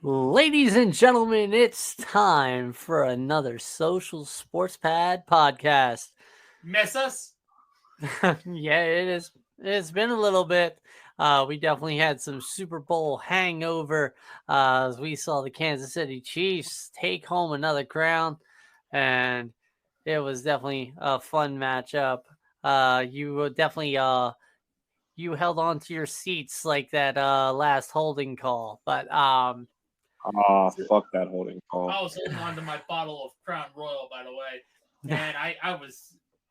Ladies and gentlemen, it's time for another Social Sports Pad podcast. Miss us? Yeah, it is. It's been a little bit. We definitely had some Super Bowl hangover as we saw the Kansas City Chiefs take home another crown, and it was definitely a fun matchup. You were definitely you held on to your seats like that last holding call, but Fuck that holding call. I was holding on to my bottle of Crown Royal, by the way, and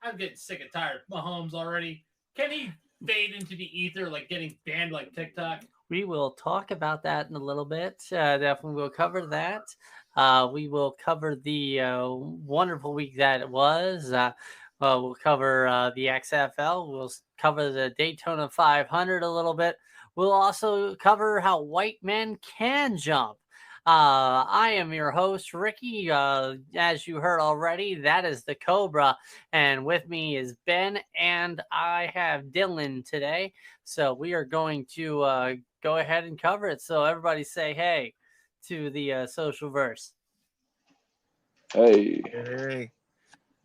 I'm getting sick and tired. Mahomes already. Can he fade into the ether like getting banned like TikTok? We will talk about that in a little bit. Definitely we'll cover that. We will cover the wonderful week that it was. We'll cover the XFL. We'll cover the Daytona 500 a little bit. We'll also cover how white men can jump. I am your host, Ricky. As you heard already, that is the Cobra. And with me is Ben, and I have Dylan today. So we are going to go ahead and cover it. So everybody say hey to the social verse. Hey. Hey.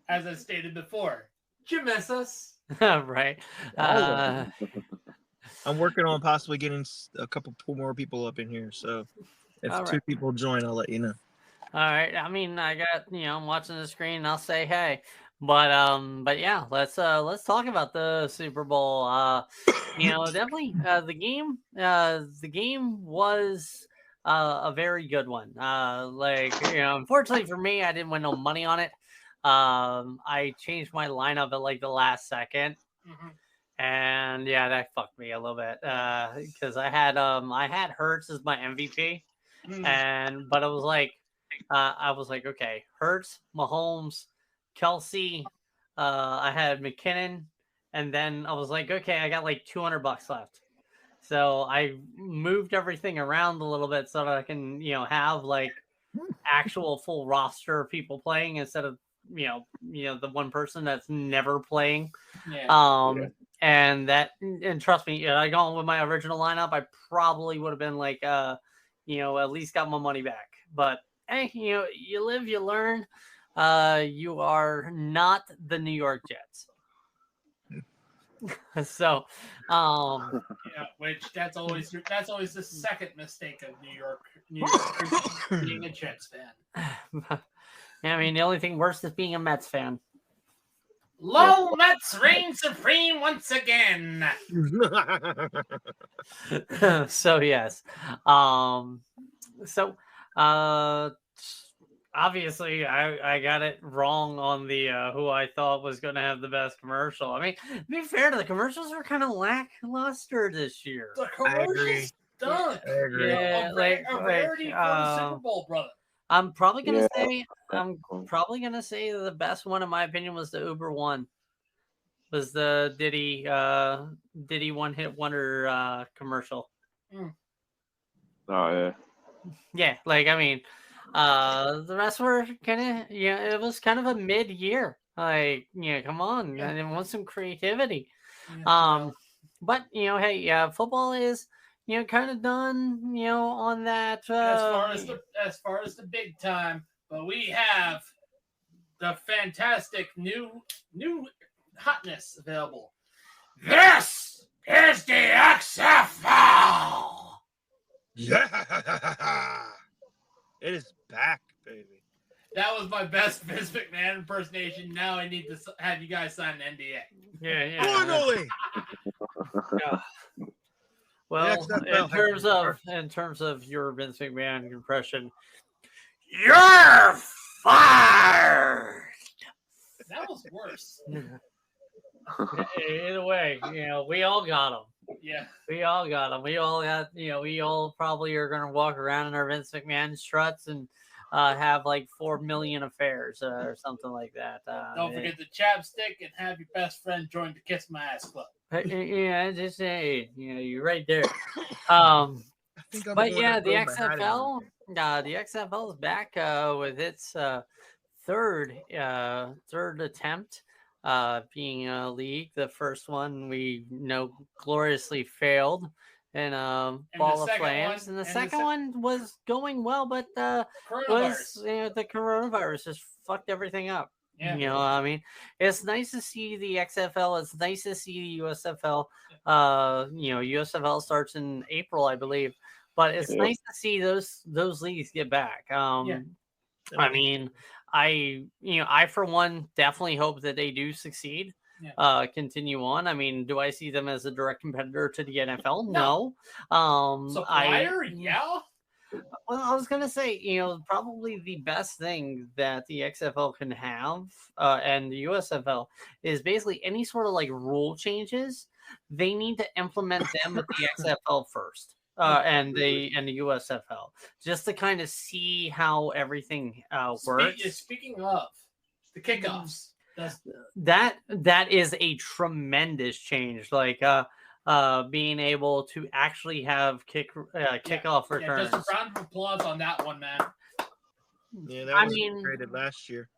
As I stated before, you miss us? Right. I'm working on possibly getting a couple more people up in here. So if two people join, I'll let you know. All right. I mean, I got, I'm watching the screen and I'll say hey. But yeah, let's talk about the Super Bowl. Definitely the game was a very good one. Unfortunately for me, I didn't win no money on it. I changed my lineup at like the last second. Mm-hmm. And yeah, that fucked me a little bit. Because I had Hurts as my MVP. But I was like, okay, Hurts, Mahomes, Kelsey, I had McKinnon, and then I was like, okay, I got like $200 left. So I moved everything around a little bit so that I can, have like actual full roster of people playing instead of, the one person that's never playing. Yeah. And trust me, I gone with my original lineup, I probably would have been like, at least got my money back. But hey, you live, you learn. You are not the New York Jets. So, which that's always the second mistake of New York being a Jets fan. I mean, the only thing worse is being a Mets fan. Low Mets reign supreme once again. So yes, obviously I got it wrong on the who I thought was going to have the best commercial. I mean, to be fair, the commercials were kind of lackluster this year. The commercials stunk. I agree. Yeah, a rarity for the Super Bowl, brother. I'm probably gonna say the best one in my opinion was the Uber one. Was the Diddy one hit wonder commercial. Oh yeah. Yeah, like I mean, the rest were kind of it was kind of a mid year. Like, come on, I want some creativity. But hey, football is kind of done, on that. As far as the big time, but we have the fantastic new hotness available. This is the XFL. Yeah, it is back, baby. That was my best Vince McMahon impersonation. Now I need to have you guys sign an NDA. Yeah. Finally. Yeah. Well, in terms of your Vince McMahon impression, you're fired. That was worse. Either way, we all got them. Yeah, we all got them. We all got, we all probably are gonna walk around in our Vince McMahon struts and have like 4 million affairs or something like that. Don't forget the chapstick and have your best friend join the Kiss My Ass Club. Yeah, just say, you're right there. But yeah, the XFL is back with its third attempt being a league. The first one we gloriously failed, in the Ball of second Flames, one- and the and the second sec- one was going well, but was Coronavirus. the coronavirus just fucked everything up. Yeah. You know, I mean, it's nice to see the XFL. It's nice to see the USFL. USFL starts in April, I believe, but it's nice to see those leagues get back. I mean, I for one definitely hope that they do succeed. Yeah. Continue on. I mean, do I see them as a direct competitor to the NFL? No. No. Supplier, yeah. Well, I was gonna say, probably the best thing that the XFL can have, and the USFL is basically any sort of like rule changes. They need to implement them at the XFL first, and the USFL, just to kind of see how everything works. Speaking of the kickoffs, that is a tremendous change. Like being able to actually have kickoff returns. Just a round of applause on that one, man. Yeah, that was created last year.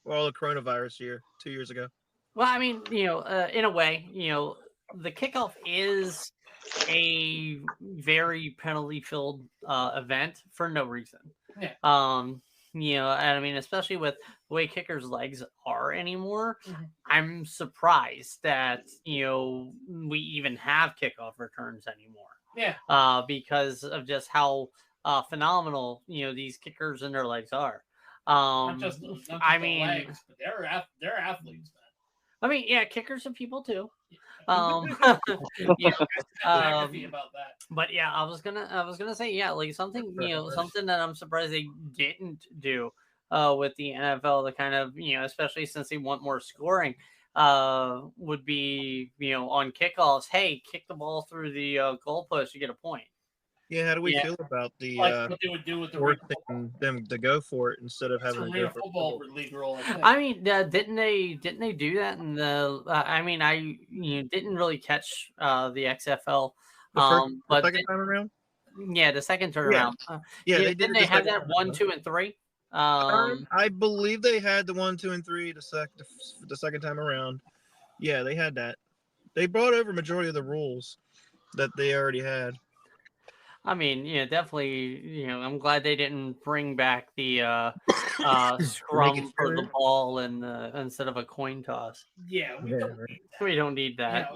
Well, the coronavirus year, 2 years ago. Well, I mean, in a way, the kickoff is a very penalty-filled event for no reason. Yeah. And I mean, especially with the way kickers' legs are anymore, Mhm. I'm surprised that we even have kickoff returns anymore. Yeah. Because of just how phenomenal these kickers and their legs are. Not just I the mean, legs, but they're athletes, man. I mean, yeah, kickers are people too. About that. But yeah, I was gonna say, yeah, like something something that I'm surprised they didn't do with the NFL to kind of especially since they want more scoring would be on kickoffs. Hey, kick the ball through the goalpost, you get a point. Yeah, how do we feel about the what they would do with the forcing them to go for it instead of having a football league rule? I mean, didn't they do that in the? I mean, I didn't really catch the XFL. The second time around. Yeah, the second turnaround. They did. Didn't they have that 1, 2, and 3? I believe they had the 1, 2, and 3 the second time around. Yeah, they had that. They brought over majority of the rules that they already had. I mean, definitely. I'm glad they didn't bring back the scrum for the ball and instead of a coin toss. Yeah, we don't need that.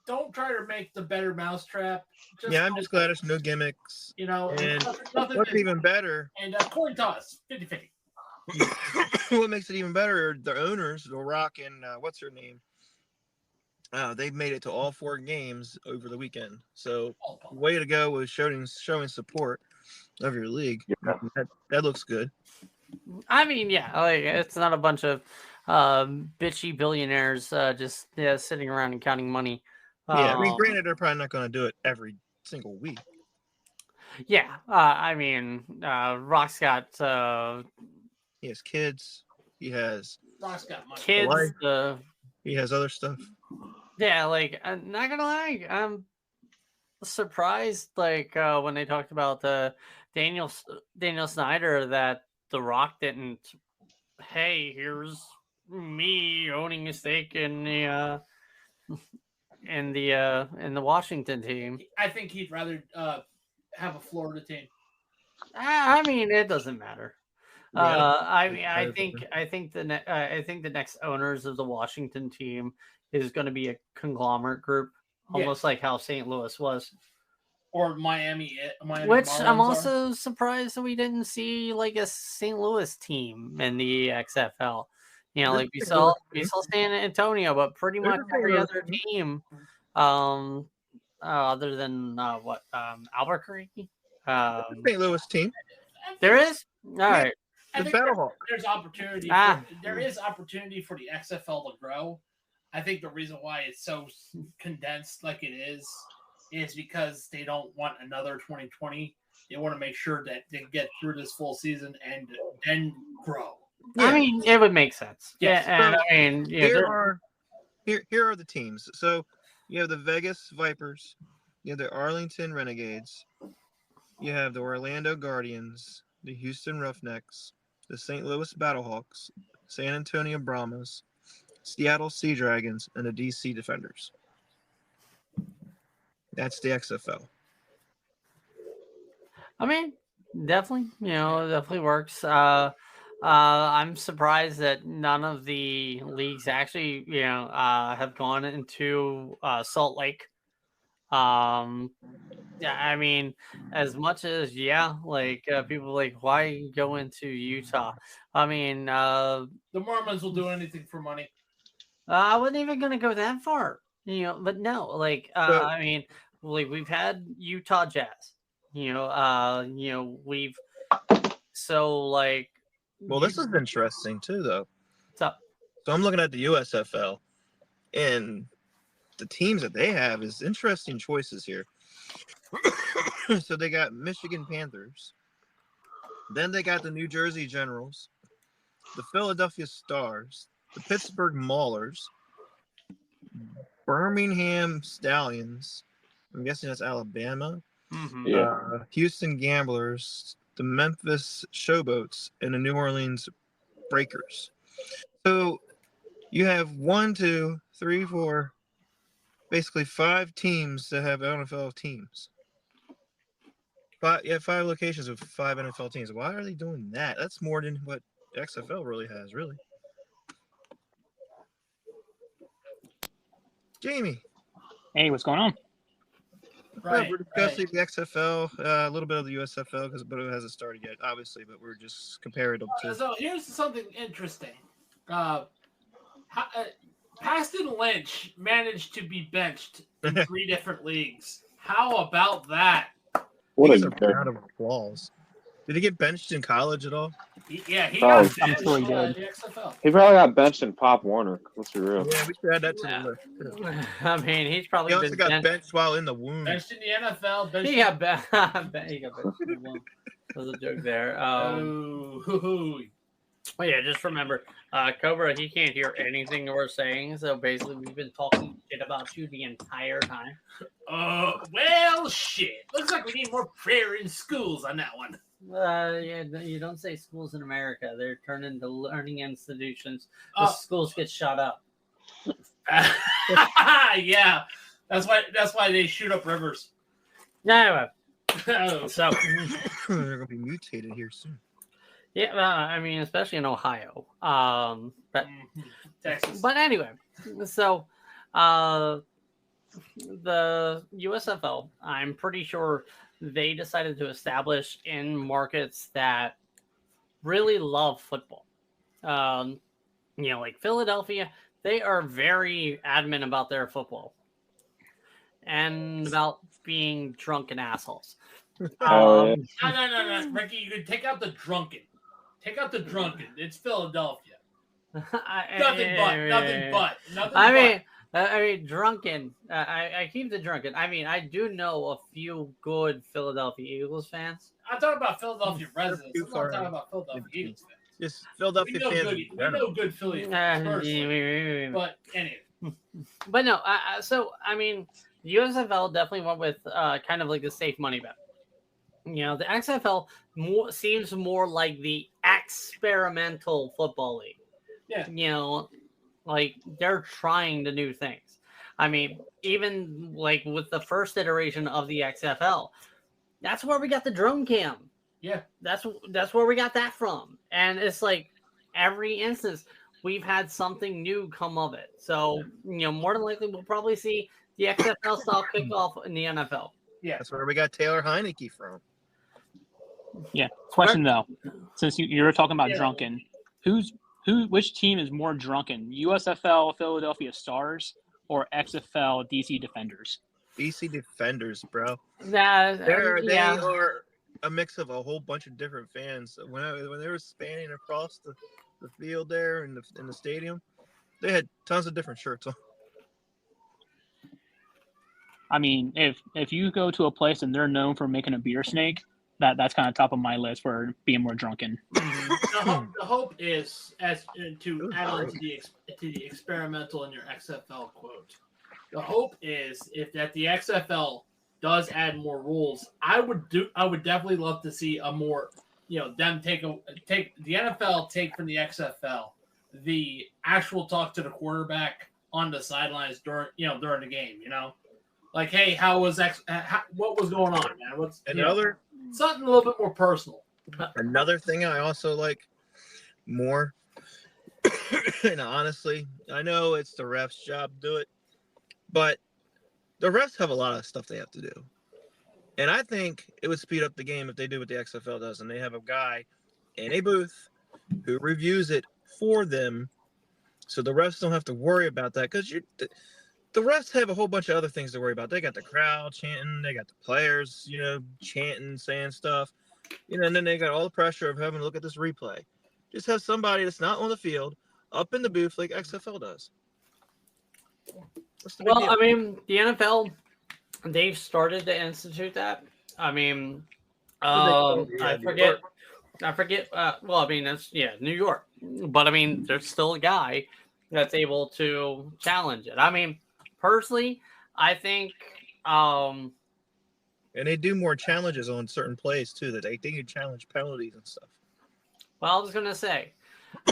Don't try to make the better mousetrap. I'm just glad it's no gimmicks. And what's even better? And a coin toss, 50-50. What makes it even better are the owners, The Rock and what's her name? They've made it to all 4 games over the weekend. So way to go with showing support of your league. Yeah. That looks good. I mean, yeah, like it's not a bunch of bitchy billionaires just sitting around and counting money. I mean, granted, they're probably not going to do it every single week. Yeah, I mean, Rock's got he has kids. He has Rock's got money. Kids. He has other stuff. Yeah, like I'm not gonna lie, I'm surprised. Like when they talked about Daniel Snyder, that The Rock didn't. Hey, here's me owning a stake in the Washington team. I think he'd rather have a Florida team. I mean, it doesn't matter. Yeah, I think the next owners of the Washington team is going to be a conglomerate group, almost like how St. Louis was, or Miami. Which Marlins I'm also surprised that we didn't see like a St. Louis team in the XFL. Like we saw San Antonio, but pretty much every other team, other than Albuquerque. St. Louis team. There is? All right. I think there's opportunity. There is opportunity for the XFL to grow. I think the reason why it's so condensed like it is because they don't want another 2020. They want to make sure that they get through this full season and then grow. Yeah. I mean, it would make sense. Yes. Yeah, and I mean, here are the teams. So you have the Vegas Vipers, you have the Arlington Renegades, you have the Orlando Guardians, the Houston Roughnecks, the St. Louis Battlehawks, San Antonio Brahmas, Seattle Sea Dragons, and the DC Defenders. That's the XFL. I mean, definitely, definitely works. I'm surprised that none of the leagues actually, have gone into Salt Lake. Yeah, I mean, as much as people like why go into Utah? I mean, The Mormons will do anything for money. I wasn't even gonna go that far, but no, So- I mean, like we've had Utah Jazz, we've so like Well, this is interesting too, though. so So I'm looking at the USFL, and the teams that they have is interesting choices here. So they got Michigan Panthers. Then they got the New Jersey Generals, the Philadelphia Stars, the Pittsburgh Maulers, Birmingham Stallions. I'm guessing that's Alabama. mhm. Yeah. Houston Gamblers, the Memphis Showboats, and the New Orleans Breakers. So you have 1, 2, 3, 4, basically 5 teams that have NFL teams. 5 locations with 5 NFL teams. Why are they doing that? That's more than what XFL really has, really. Jamie. Hey, what's going on? Right. We're discussing the XFL, a little bit of the USFL, but it hasn't started yet, obviously. But we're just comparing them to. So here's something interesting. Paxton Lynch managed to be benched in 3 different leagues. How about that? What He's a a round of applause. Did he get benched in college at all? He Oh, got I'm benched sure he in did. the XFL. He probably got benched in Pop Warner. Let's be real. Yeah, we should add that to the list. Too. I mean, he's probably He also been got benched while in the womb. Benched in the NFL. Benched He got he got benched. Well, there's a joke there. Well, yeah, just remember, Cobra, he can't hear anything we're saying, so basically we've been talking shit about you the entire time. Well, shit. Looks like we need more prayer in schools on that one. Yeah, you don't say schools in America. They're turned into learning institutions. The schools get shut up. Yeah. That's why they shoot up rivers. Anyway, so They're gonna be mutated here soon. yeah, I mean, especially in Ohio. But Texas. But anyway, so the USFL, I'm pretty sure they decided to establish in markets that really love football. Like Philadelphia, they are very adamant about their football and about being drunken assholes. Oh, No. Ricky, you could take out the drunken. Take out the drunken. It's Philadelphia. Nothing but. I mean, drunken. I keep the drunken. I mean, I do know a few good Philadelphia Eagles fans. I'm talking about Philadelphia residents. I'm not talking about Philadelphia Eagles fans. Just Philadelphia fans. We know good Philly fans personally. But anyway. But no, so I mean, the USFL definitely went with kind of like a safe money bet. The XFL seems more like the experimental football league. Yeah. Like they're trying the new things. I mean, even like with the first iteration of the XFL, that's where we got the drone cam. Yeah. That's where we got that from. And it's like every instance we've had something new come of it. So, more than likely we'll probably see the XFL style kickoff in the NFL. Yeah. That's where we got Taylor Heineke from. Yeah. Question though, since you were talking about drunken, which team is more drunken? USFL Philadelphia Stars or XFL DC Defenders? DC Defenders, bro. They are a mix of a whole bunch of different fans. When they were spanning across the field there in the stadium, they had tons of different shirts on. I mean, if you go to a place and they're known for making a beer snake, that's kind of top of my list for being more drunken. The hope is, to add on to the experimental in your XFL quote. The hope is that the XFL does add more rules. I would definitely love to see a more, them take the NFL take from the XFL the actual talk to the quarterback on the sidelines during the game. Like, hey, how was what was going on, man? What's something a little bit more personal. Another thing I also like more, and honestly, I know it's the refs' job to do it, but the refs have a lot of stuff they have to do. And I think it would speed up the game if they do what the XFL does, and they have a guy in a booth who reviews it for them, so the refs don't have to worry about that. Because the refs have a whole bunch of other things to worry about. They got the crowd chanting, they got the players, chanting, saying stuff, and then they got all the pressure of having to look at this replay. Just have somebody that's not on the field up in the booth like XFL does. What's the big deal? I mean, the NFL, they've started to institute that. I mean, I forget. Well, I mean, that's New York, but I mean, there's still a guy that's able to challenge it. I mean, personally, I think. And they do more challenges on certain plays too. That they think you challenge penalties and stuff. Well, I was gonna say,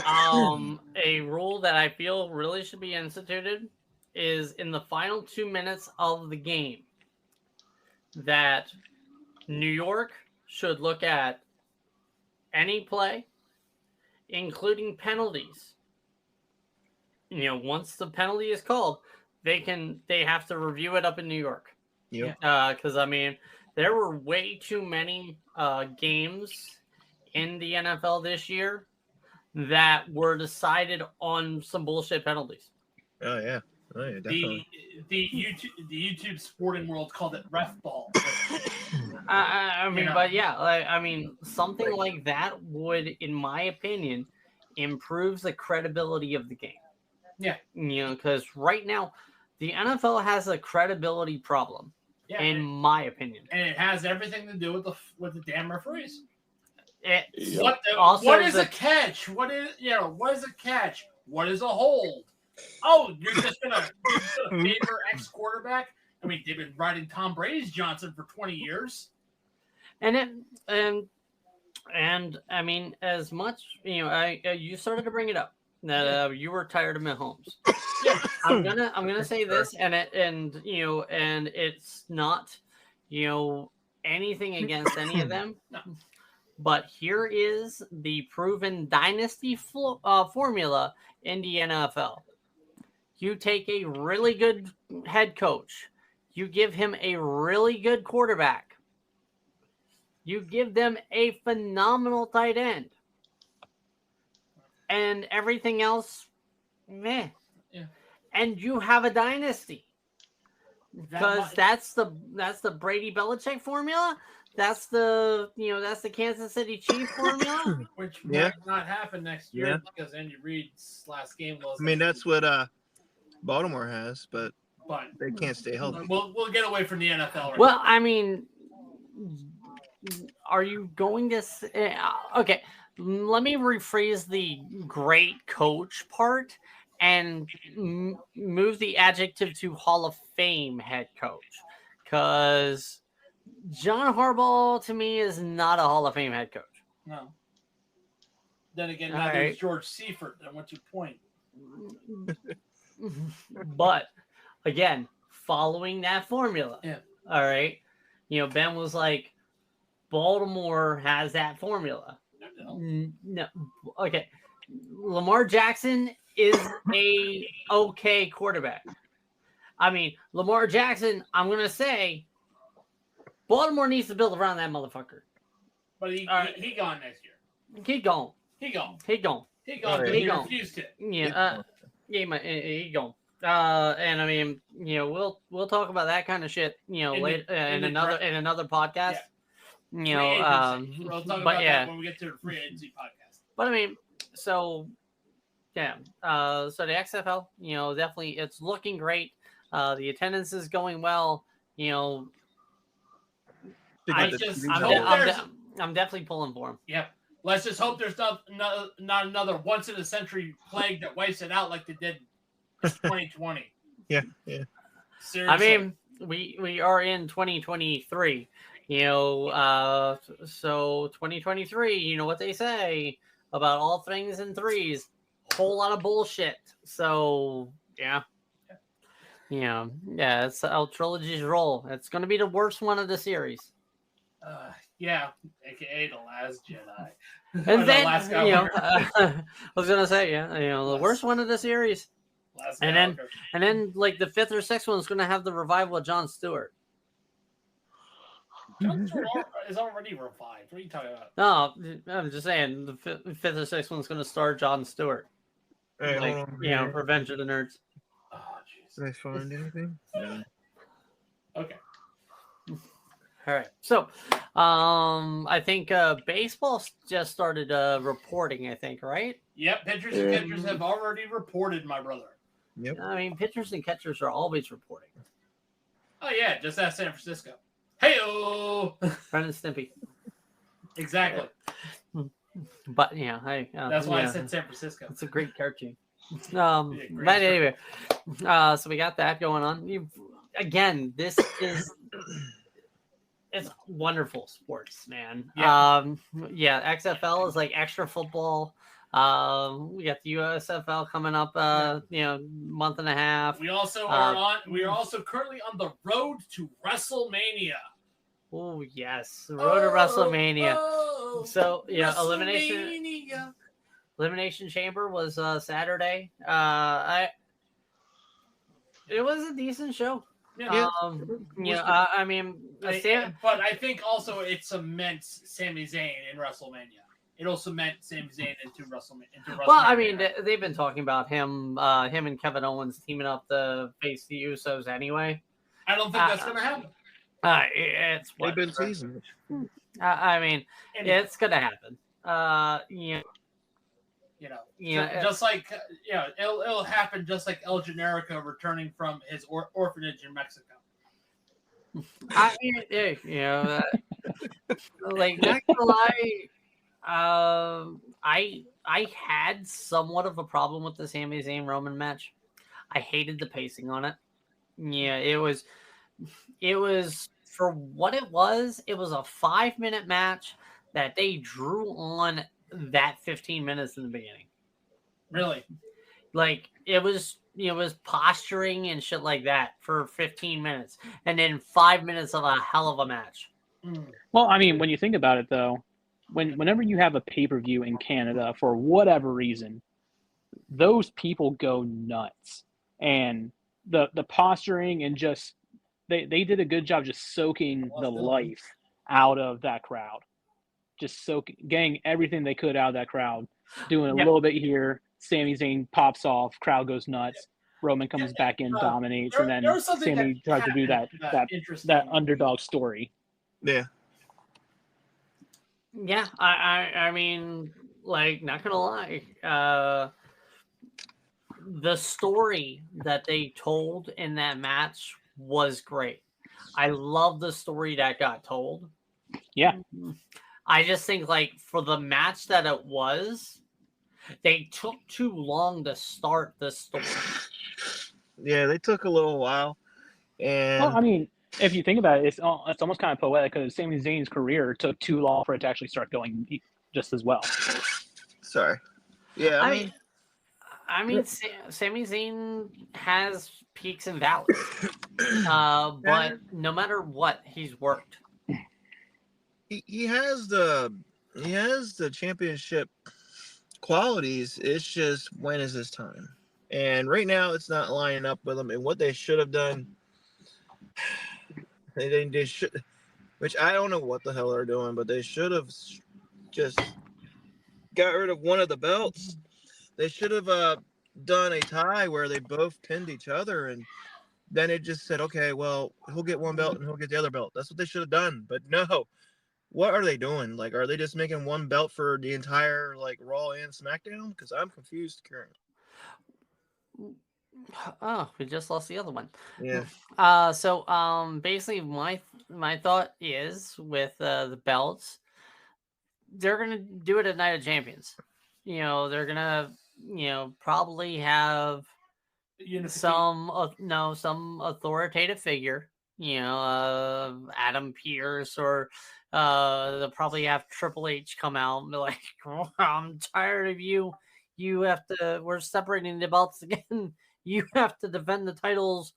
a rule that I feel really should be instituted is in the final 2 minutes of the game that New York should look at any play, including penalties. Once the penalty is called, they have to review it up in New York. Yep. Because I mean, there were way too many games in the NFL this year that were decided on some bullshit penalties. Oh yeah. Oh, yeah, definitely. The YouTube sporting world called it ref ball. I mean, but yeah, I mean, something like that would, in my opinion, improve the credibility of the game. Yeah. Because right now, the NFL has a credibility problem, in my opinion. And it has everything to do with the damn referees. Also, what is a catch? What is a catch? What is a hold? Oh, you're just gonna favor ex quarterback? I mean, they've been riding Tom Brady's Johnson for 20 years. And I mean, as much you started to bring it up that you were tired of Mahomes. Yeah. I'm gonna say this, and it's not anything against any of them. No. But here is the proven dynasty formula in the NFL. You take a really good head coach. You give him a really good quarterback. You give them a phenomenal tight end. And everything else, meh. Yeah. And you have a dynasty. Because that's the Brady Belichick formula. That's the Kansas City Chiefs formula, which might not happen next year because Andy Reid's last game was. I mean, that's what Baltimore has, but they can't stay healthy. We'll get away from the NFL. Right well, I mean, are you going to say, okay? Let me rephrase the great coach part and move the adjective to Hall of Fame head coach, because John Harbaugh, to me, is not a Hall of Fame head coach. No. Then again, there's George Seifert. Then what's your point? But, again, following that formula. Yeah. All right. Ben was like, Baltimore has that formula. No. Okay. Lamar Jackson is a okay quarterback. I mean, Lamar Jackson, I'm going to say, Baltimore needs to build around that motherfucker. But he gone next year. He gone. He gone. He gone. He gone. He refused it. Yeah. He gone. And I mean, we'll talk about that kind of shit, later in another podcast. Yeah. We'll talk about that when we get to the free agency podcast. But I mean, so yeah. So the XFL, definitely it's looking great. The attendance is going well. I'm definitely pulling for him. Yep. Let's just hope there's not another once in a century plague that wipes it out like they did in 2020. Yeah. Seriously. I mean, we are in 2023. So 2023. You know what they say about all things in threes. Whole lot of bullshit. So yeah. Yeah, it's El Trilogy's role. It's going to be the worst one of the series. Yeah, aka the Last Jedi. And Or then, the Last Skywalker. I was going to say, the worst one of the series. Last And Skywalker. then, like the fifth or sixth one is going to have the revival of Jon Stewart. Jon Stewart is already revived. What are you talking about? No, I'm just saying the fifth or sixth one's going to star Jon Stewart. Hey, Like, hold on here. Revenge of the Nerds. Oh, jeez. Did I find anything? No. Okay. All right. So, I think baseball just started reporting. I think, right? Yep, pitchers and catchers have already reported, my brother. Yep. I mean, pitchers and catchers are always reporting. Oh yeah, just ask San Francisco. Hey-o! Ren and Stimpy. Exactly. But That's why I said San Francisco. It's a great cartoon. great But anyway, so we got that going on. This is it's wonderful sports, man. Yeah. XFL is like extra football. We got the USFL coming up. Month and a half. We also are also currently on the road to WrestleMania. Oh yes, the road to WrestleMania. So Elimination Chamber was Saturday. It was a decent show. Yeah. I mean, but I think also it cements Sami Zayn in WrestleMania. It'll cement Sami Zayn into WrestleMania. Well, I mean, they've been talking about him and Kevin Owens teaming up to face the Usos anyway. I don't think that's going to happen. It's They've been teasing. I mean, it's going to happen. Just like it'll happen just like El Generico returning from his orphanage in Mexico. I mean, like not gonna lie, I had somewhat of a problem with the Sami Zayn Roman match. I hated the pacing on it. Yeah, it was for what it was. It was a 5-minute match that they drew on that 15 minutes in the beginning. Really? Like it was posturing and shit like that for 15 minutes and then 5 minutes of a hell of a match. Well, I mean, when you think about it though, whenever you have a pay-per-view in Canada for whatever reason, those people go nuts. And the posturing and just they did a good job just soaking the life out of that crowd. Just getting everything they could out of that crowd, doing a little bit here. Sami Zayn pops off, crowd goes nuts. Roman comes back in, dominates, and then Sami tries to do that underdog story. Yeah. Yeah, I mean, like, not gonna lie, the story that they told in that match was great. I love the story that got told. Yeah. I just think, like, for the match that it was, they took too long to start the story. Yeah, they took a little while. And well, I mean, if you think about it, it's almost kind of poetic because Sami Zayn's career took too long for it to actually start going just as well. Sorry. Yeah, I mean, Sami Zayn has peaks and valleys, but no matter what, he's worked. He has the championship qualities. It's just when is his time? And right now, it's not lining up with him. And what they should have done, they should, which I don't know what the hell they're doing, but they should have just got rid of one of the belts. They should have done a tie where they both pinned each other, and then it just said, okay, well, he'll get one belt and he'll get the other belt. That's what they should have done. But no. What are they doing? Like, are they just making one belt for the entire, like, Raw and SmackDown? Because I'm confused currently. Oh, we just lost the other one. Yeah. So basically, my thought is with the belts, they're gonna do it at Night of Champions. They're gonna, probably have some authoritative figure. Adam Pearce, or they'll probably have Triple H come out and be like, oh, I'm tired of you. We're separating the belts again. You have to defend the titles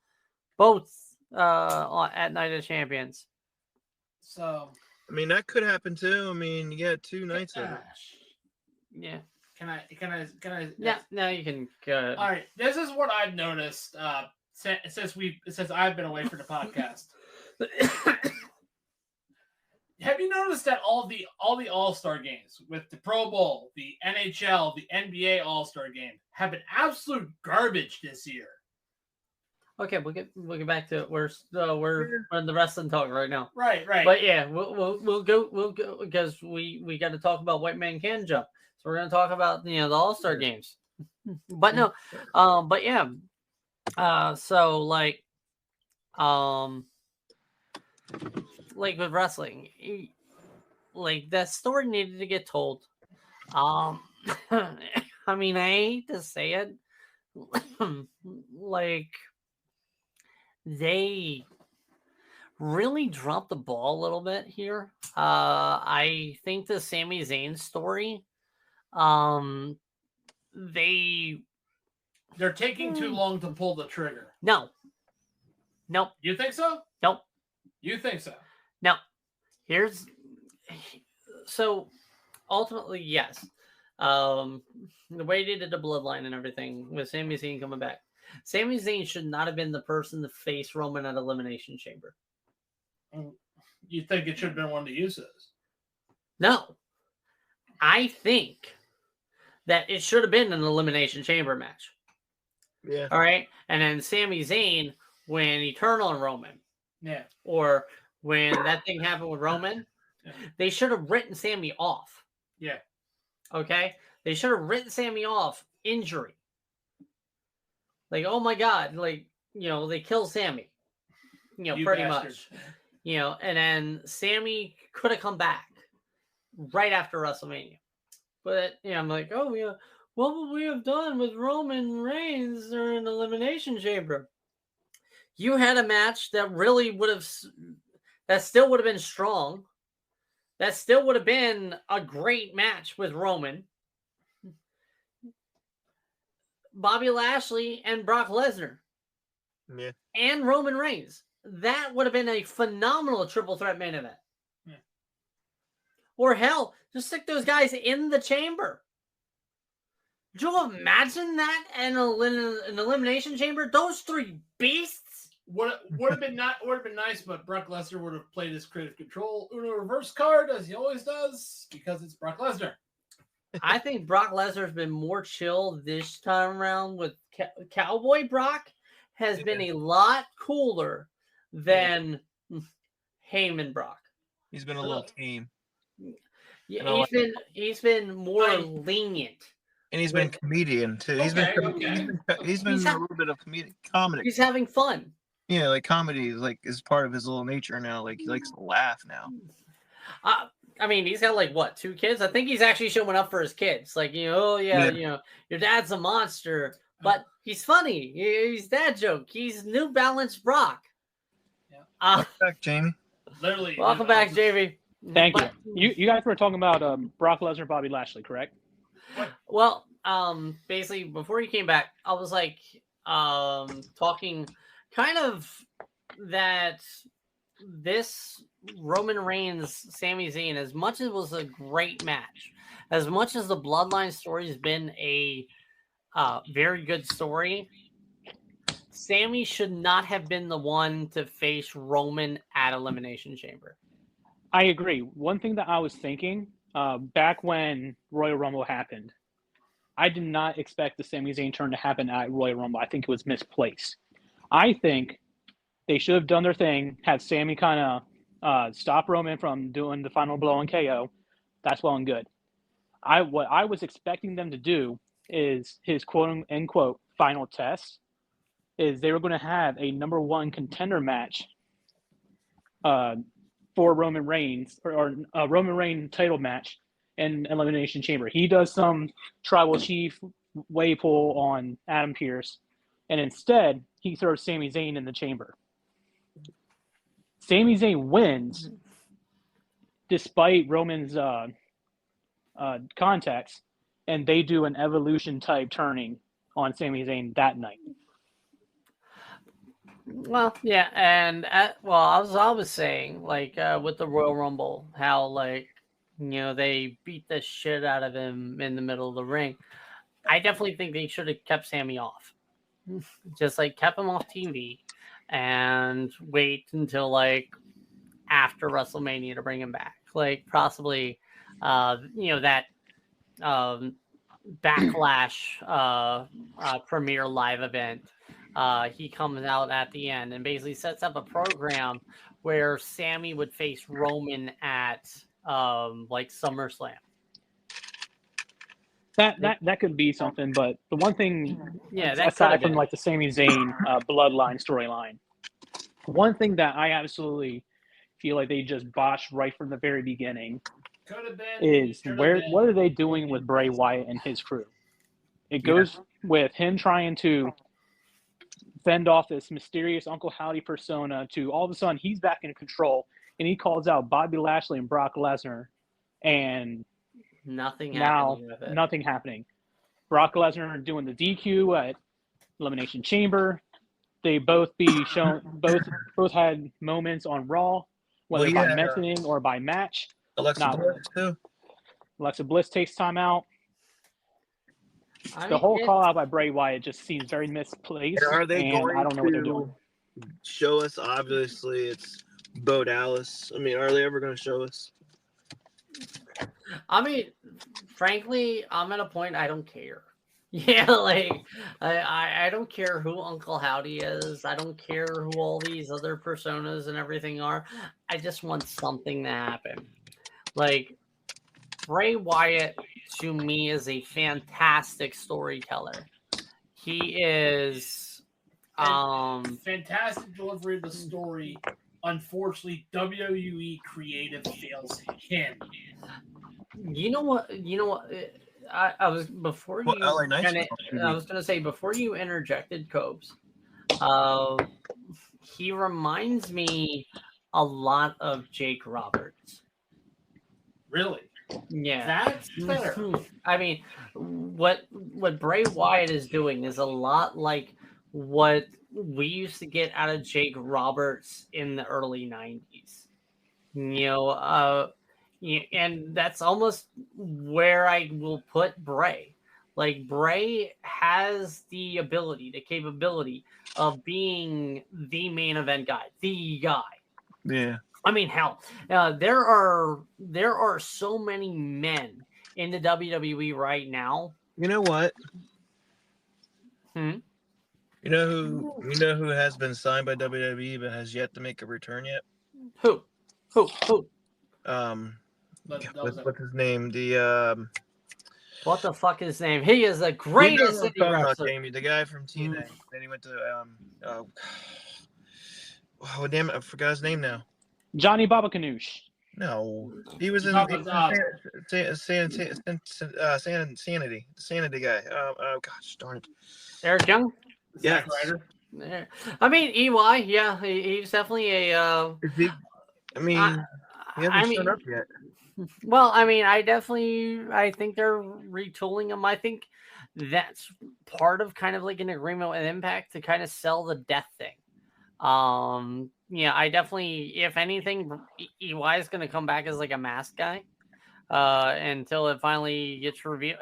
both at Night of Champions. So, I mean, that could happen too. I mean, you got 2 nights of it. gosh. Yeah. Can I? Yeah. Now you can go. All right. This is what I've noticed since I've been away from the podcast. Have you noticed that all the All-Star games with the Pro Bowl, the NHL, the NBA All-Star game have been absolute garbage this year? Okay, we'll get back to it. We're in the wrestling talk right now. Right. But yeah, we'll go because we got to talk about White Man Can Jump. So we're gonna talk about the All-Star games. But no, but yeah, so like with wrestling, like that story needed to get told. I mean, I hate to say it, like they really dropped the ball a little bit here. I think the Sami Zayn story, they're taking too long to pull the trigger. Nope. You think so? Nope. You think so? No. So ultimately, yes. The way they did the bloodline and everything with Sami Zayn coming back. Sami Zayn should not have been the person to face Roman at Elimination Chamber. You think it should have been one of the uses? No. I think that it should have been an Elimination Chamber match. Yeah. All right. And then Sami Zayn, when he turned on Roman. Yeah. Or when that thing happened with Roman, they should have written Sami off. Yeah. Okay? They should have written Sami off injury. Like, oh my God, like, they kill Sami. Pretty much. And then Sami could have come back right after WrestleMania. But, I'm like, oh, yeah, what would we have done with Roman Reigns during the Elimination Chamber? You had a match that really that still would have been strong. That still would have been a great match with Roman, Bobby Lashley, and Brock Lesnar. Yeah. And Roman Reigns. That would have been a phenomenal triple threat main event. Yeah. Or hell, just stick those guys in the chamber. Do you imagine that in an elimination chamber? Those three beasts. Would have been nice, but Brock Lesnar would have played his creative control Uno reverse card as he always does because it's Brock Lesnar. I think Brock Lesnar's been more chill this time around with Cowboy Brock has been a lot cooler than Heyman Brock. He's been a little tame. Yeah, he's been more lenient. And he's been comedian too. He's been a little bit of comedy. He's having fun. Yeah, like comedy is part of his little nature now. Like he likes to laugh now. I mean, he's got 2 kids. I think he's actually showing up for his kids. Your dad's a monster, but he's funny. He's dad joke. He's New Balance Brock. Yeah. Welcome back, Jamie. Literally. Welcome back, Jamie. Thank you. You guys were talking about Brock Lesnar, Bobby Lashley, correct? Well, basically, before you came back, I was talking kind of that this Roman Reigns, Sami Zayn, as much as it was a great match, as much as the Bloodline story has been a very good story, Sami should not have been the one to face Roman at Elimination Chamber. I agree. One thing that I was thinking back when Royal Rumble happened, I did not expect the Sami Zayn turn to happen at Royal Rumble. I think it was misplaced. I think they should have done their thing, had Sami kind of stop Roman from doing the final blow on KO. That's well and good. What I was expecting them to do is his quote-unquote final test is they were going to have a number 1 contender match for Roman Reigns or a Roman Reigns title match in Elimination Chamber. He does some tribal chief way pull on Adam Pearce, and instead he throws Sami Zayn in the chamber. Sami Zayn wins despite Roman's contacts, and they do an evolution type turning on Sami Zayn that night. Well, yeah, and I was saying like with the Royal Rumble, how like they beat the shit out of him in the middle of the ring. I definitely think they should have kept Sammy off, just like kept him off TV, and wait until like after WrestleMania to bring him back, like possibly, that um Backlash premiere live event. He comes out at the end and basically sets up a program where Sammy would face Roman at like SummerSlam. That could be something, but the one thing, Yeah, that aside from like the Sami Zayn bloodline storyline, one thing that I absolutely feel like they just botched right from the very beginning is what are they doing with Bray Wyatt and his crew? It goes with him trying to fend off this mysterious Uncle Howdy persona to all of a sudden he's back in control and he calls out Bobby Lashley and Brock Lesnar, and nothing happening. Brock Lesnar doing the DQ at Elimination Chamber. They both had moments on Raw, whether by mentioning or by match. Alexa Bliss too. Alexa Bliss takes time out. The whole call out by Bray Wyatt just seems very misplaced. And are they going I don't know what they're doing. Show us? Obviously, it's Bo Dallas. I mean, are they ever going to show us? I mean, frankly, I'm at a point I don't care. Yeah, like I don't care who Uncle Howdy is. I don't care who all these other personas and everything are. I just want something to happen. Like Bray Wyatt to me is a fantastic storyteller. He is fantastic delivery of the story. Unfortunately, WWE creative fails him. You know what? I was before you. I was gonna say before you interjected, Cobes. He reminds me a lot of Jake Roberts. Really? Yeah, that's fair. I mean, what Bray Wyatt is doing is a lot like what we used to get out of Jake Roberts in the early 90s. And that's almost where I will put Bray. Like Bray has the capability of being the main event guy, the guy. Yeah. I mean, hell, there are so many men in the WWE right now. You know what? You know who has been signed by WWE but has yet to make a return yet? Who? What's his name? What the fuck is his name? He is the greatest indie wrestler. Jamie, the guy from TNA. Then he went to oh damn it, I forgot his name now. Johnny Baba Kanoosh. No, he was in Sanity. The Sanity guy. Oh gosh, darn it. Eric Young. Yeah. I mean, EY. Yeah, he's definitely a. He hasn't shown up yet. Well, I mean, I think they're retooling him. I think that's part of kind of like an agreement with Impact to kind of sell the death thing. Yeah, I definitely, if anything, EY is going to come back as like a mask guy until it finally gets revealed.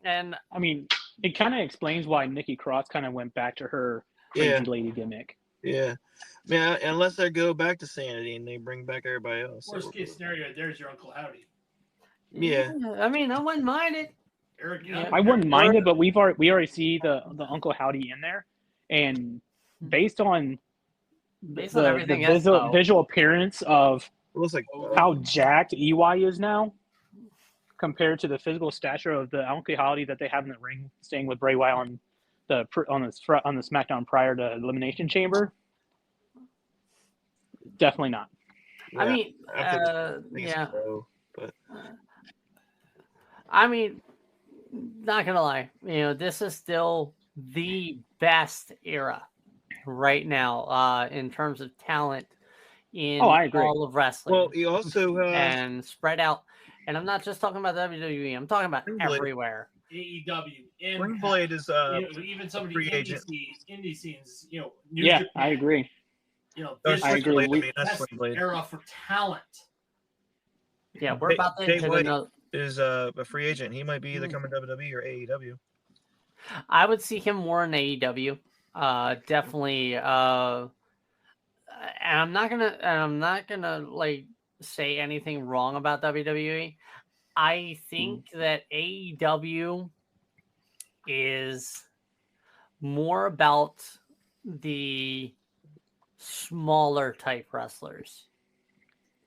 And I mean, it kind of explains why Nikki Cross kind of went back to her crazy lady gimmick. Yeah. I mean, unless they go back to Sanity and they bring back everybody else. Worst case scenario, there's your Uncle Howdy. Yeah. I mean, I wouldn't mind it. I wouldn't mind it, but we already see the Uncle Howdy in there, and based on everything, the visual appearance of like how jacked EY is now compared to the physical stature of the Uncle Howdy that they have in the ring, staying with Bray Wyatt on the SmackDown prior to Elimination Chamber. Definitely not. Yeah, I mean, yeah. I mean, not gonna lie, this is still the best era right now in terms of talent in all of wrestling. Well, he also and spread out. And I'm not just talking about WWE. I'm talking about everywhere. AEW, Spring Impact, Blade is even some of the free agent. indie scenes, New Yeah, Japan, I agree. This I is agree. the That's best Spring Blade. era for talent. Yeah, we're about to Jay hit White another. is a free agent. He might be either coming WWE or AEW. I would see him more in AEW. Definitely. And I'm not gonna like say anything wrong about WWE. I think that AEW is more about the smaller type wrestlers.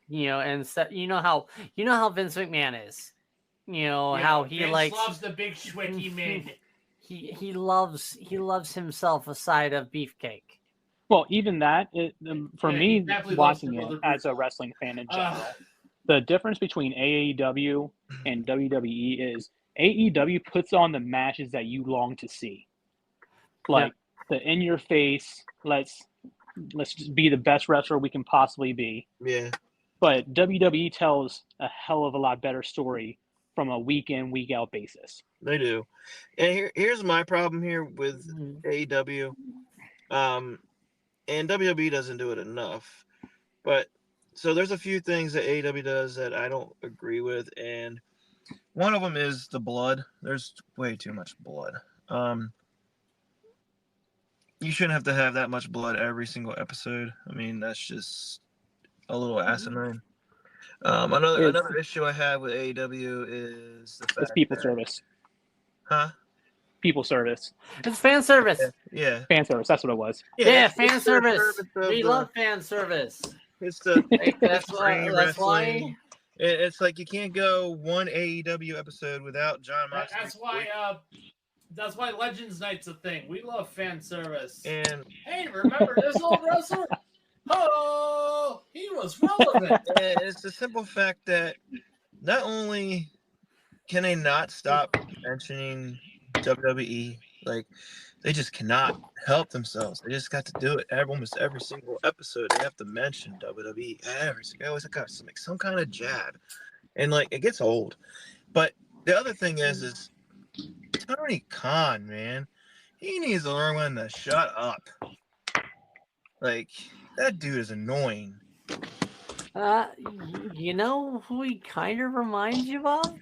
And so, you know how Vince McMahon is. How he Vince likes loves the big schwicky men. he loves himself a side of beefcake. Well, even that, for Yeah, me, he definitely loves watching the it Brother as a Brutal. wrestling fan in general, the difference between AEW and WWE is AEW puts on the matches that you long to see, like the in your face. Let's just be the best wrestler we can possibly be. Yeah. But WWE tells a hell of a lot better story from a week in, week out basis. They do. And here's my problem here with AEW. And WWE doesn't do it enough. But so there's a few things that AEW does that I don't agree with, and one of them is the blood. There's way too much blood. You shouldn't have to have that much blood every single episode. I mean, that's just a little asinine. Another issue I have with AEW is the fact It's people service. Huh? People service. It's fan service. Yeah. Fan service. That's what it was. Yeah, it's fan the service. of We the- love fan service. It's the Like, that's why. wrestling. It's like you can't go one AEW episode without John Moxley. That's why Legends Night's a thing. We love fan service. And hey, remember this old wrestler? Oh, he was relevant. it's the simple fact that not only can they not stop mentioning WWE, like they just cannot help themselves. They just got to do it almost every single episode. They have to mention WWE every single. They always got to make some kind of jab, and like it gets old. But the other thing is Tony Khan, man, he needs to learn when to shut up. Like that dude is annoying. You know who he kind of reminds you of?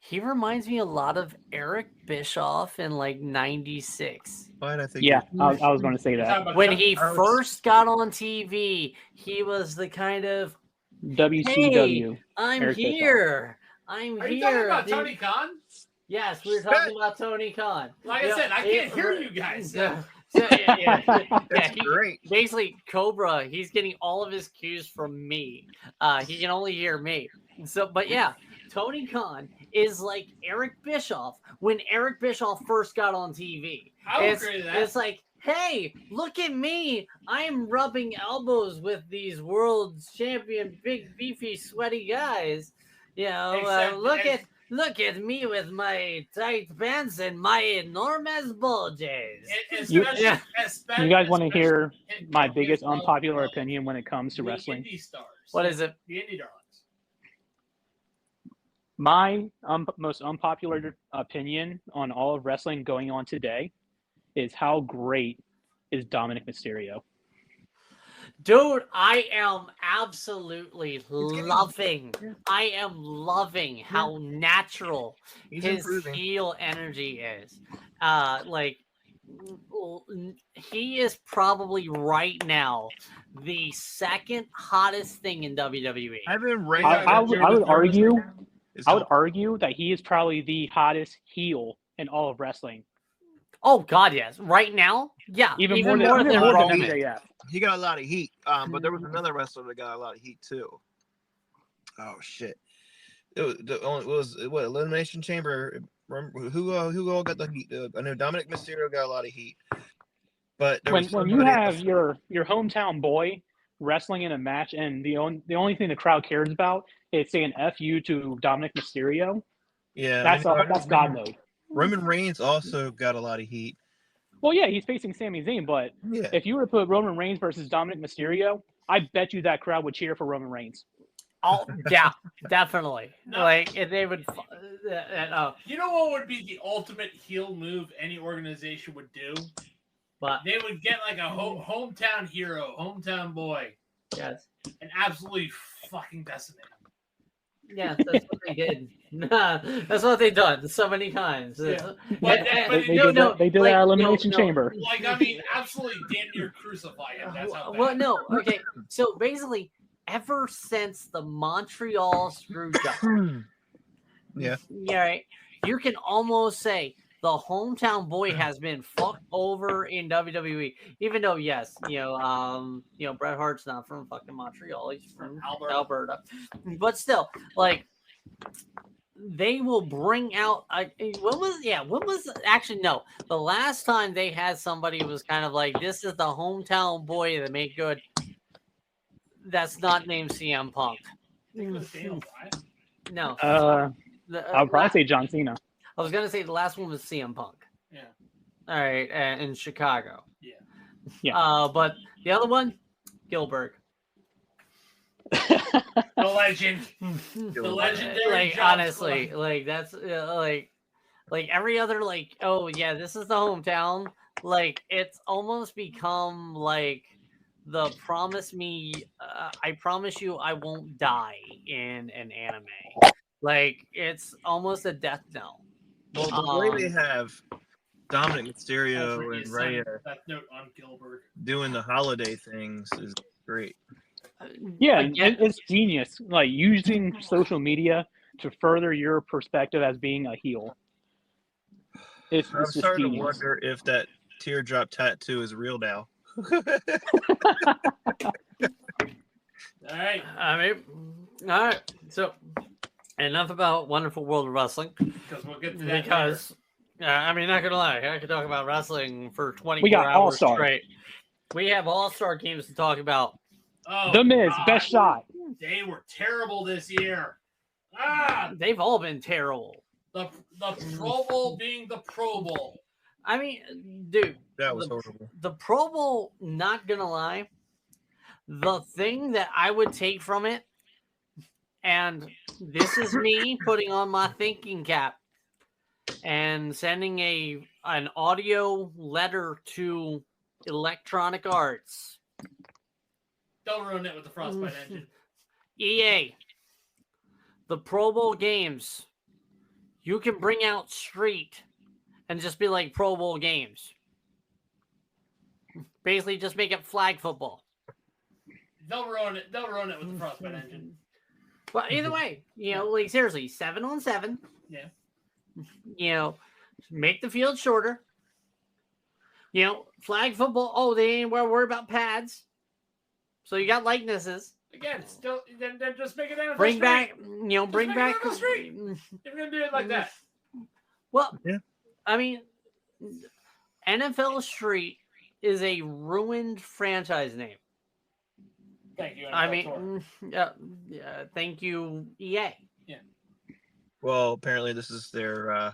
He reminds me a lot of Eric Bischoff in like '96. Why did I think? Yeah, I was going to say that. When he first got on TV, he was the kind of WCW. Hey, I'm Eric here. I'm Are here. you talking about Tony Khan? Yes, we were talking about Tony Khan. Like I said, I can't hear you guys. That's great. Basically, Cobra, he's getting all of his cues from me. He can only hear me. So, but yeah, Tony Khan is like Eric Bischoff when Eric Bischoff first got on TV. I would agree with that. It's like, hey, look at me. I'm rubbing elbows with these world champion, big, beefy, sweaty guys. Look at me with my tight pants and my enormous bulges. You guys want to hear my biggest unpopular opinion when it comes to wrestling? Indie stars. What is it? The indie darlings. My most unpopular opinion on all of wrestling going on today is how great is Dominic Mysterio. Dude, I am absolutely loving. I am loving how natural his heel energy is. He is probably right now the second hottest thing in WWE. I've been I would argue. I would argue that he is probably the hottest heel in all of wrestling. Oh God, yes! Right now, yeah, even more than Roman. MJF. He got a lot of heat, but there was another wrestler that got a lot of heat too. Oh shit! It was Elimination Chamber. Remember, who all got the heat? I know Dominic Mysterio got a lot of heat, but when you have your hometown boy wrestling in a match, and the only thing the crowd cares about is saying "F you" to Dominic Mysterio. Yeah, that's God mode. Roman Reigns also got a lot of heat. Well, yeah, he's facing Sami Zayn, but if you were to put Roman Reigns versus Dominic Mysterio, I bet you that crowd would cheer for Roman Reigns. Oh yeah, definitely. No. Like if they would. You know what would be the ultimate heel move any organization would do? But They would get like a hometown hero, hometown boy, yes, and absolutely fucking decimate him. yes, that's what they did. That's what they've done so many times. Yeah. And- But and- they- and- but They no, did no, that. They did like, that no, elimination no. chamber. Like, I mean, absolutely damn near crucify him. That's how bad. Well, no, okay. So basically, ever since the Montreal screw job, Yeah. right, you can almost say the hometown boy has been fucked over in WWE. Even though, yes, Bret Hart's not from fucking Montreal; he's from Alberta. But still, like, they will bring out. When was actually no? The last time they had somebody who was kind of like, this is the hometown boy that made good. That's not named CM Punk. I think it was Daniel Bryan. No. I'll probably say John Cena. I was gonna say the last one was CM Punk. Yeah. All right, in Chicago. Yeah. But the other one, Gilbert. The legend. The legendary. Like John honestly, Cena. like that's like every other like, oh yeah, this is the hometown. Like it's almost become like the I promise you I won't die in an anime. Like it's almost a death knell. Well, the way they have Dominic Mysterio and Rhea That note on Gilbert. doing the holiday things is great. Yeah, Again, it's genius. Like using social media to further your perspective as being a heel. It's I'm just starting to genius. wonder if that teardrop tattoo is real now. All right. I mean, all right. So enough about Wonderful World of Wrestling Because we'll get to that. because I mean, not gonna lie, I could talk about wrestling for 24 We got hours All-Star. straight. We have all-star games to talk about. Oh, The Miz, God. best shot. They were terrible this year. Ah, They've all been terrible. the Pro Bowl being the Pro Bowl. I mean, dude, That was horrible. the Pro Bowl, not gonna lie, the thing that I would take from it, and this is me putting on my thinking cap and sending an audio letter to Electronic Arts. Don't ruin it with the Frostbite engine. EA, the Pro Bowl games, you can bring out Street and just be like Pro Bowl games. Basically, just make it flag football. They'll ruin it. They'll ruin it with the Frostbite engine. Well, either way, like seriously, 7-on-7. Yeah. Make the field shorter. Flag football. Oh, they ain't worried about pads. So you got likenesses. Again, still then just make it NFL Bring Street. back, bring make back. it NFL Street. If you're gonna do it like that. Well, Yeah. I mean, NFL Street is a ruined franchise name. Thank you. I NFL Tour. mean, yeah, thank you, EA. Well, apparently this is their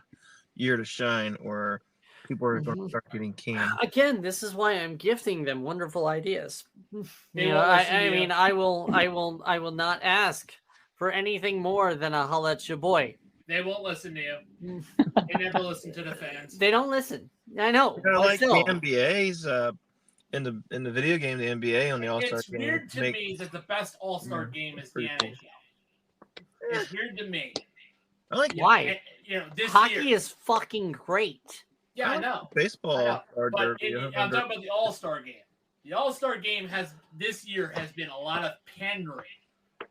year to shine, or people are going to start getting canned. Again, this is why I'm gifting them wonderful ideas. They won't listen to I you. mean, I will not ask for anything more than a holla at your boy. They won't listen to you. They never listen to the fans. They don't listen. I know. Kind of but like still. the NBA's in the video game, the NBA on the All Star It's game. weird to me that the best All-Star game is the pretty cool. NHL. It's weird to me. I like Why? This Hockey year. is fucking great. Yeah, I know. baseball. I know. Or But derby, I'm talking about the All-Star game. The All-Star game this year has been a lot of pandering.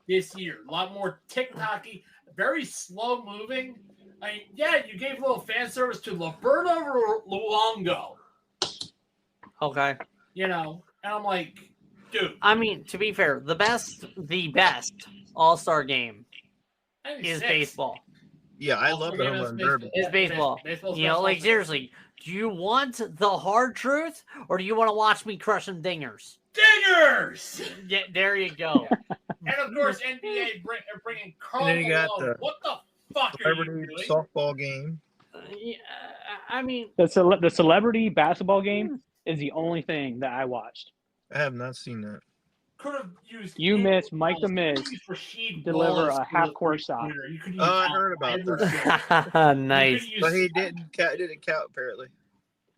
This year, a lot more TikTok-y, very slow moving. I mean, yeah, you gave a little fan service to Roberto Luongo, Okay. and I'm like, dude, I mean, to be fair, the best All-Star game I think is six. baseball. Yeah, I All-Star love the game home is run baseball. derby. Is baseball. Baseball's Like All-Star. seriously, do you want the hard truth or do you want to watch me crush some dingers? Dingers! Yeah, there you go. And of course, NBA bringing Carl And then you got Malone. the What the fuck are you Celebrity doing? softball game. Yeah, I mean, The celebrity basketball game is the only thing that I watched. I have not seen that. could have used. You any missed Mike else. the You could have Miz used Rasheed deliver Wallace a for the half-court shot. three-pointer. You could use I Allen heard about Iverson. Nice. You could But use- he didn't count apparently.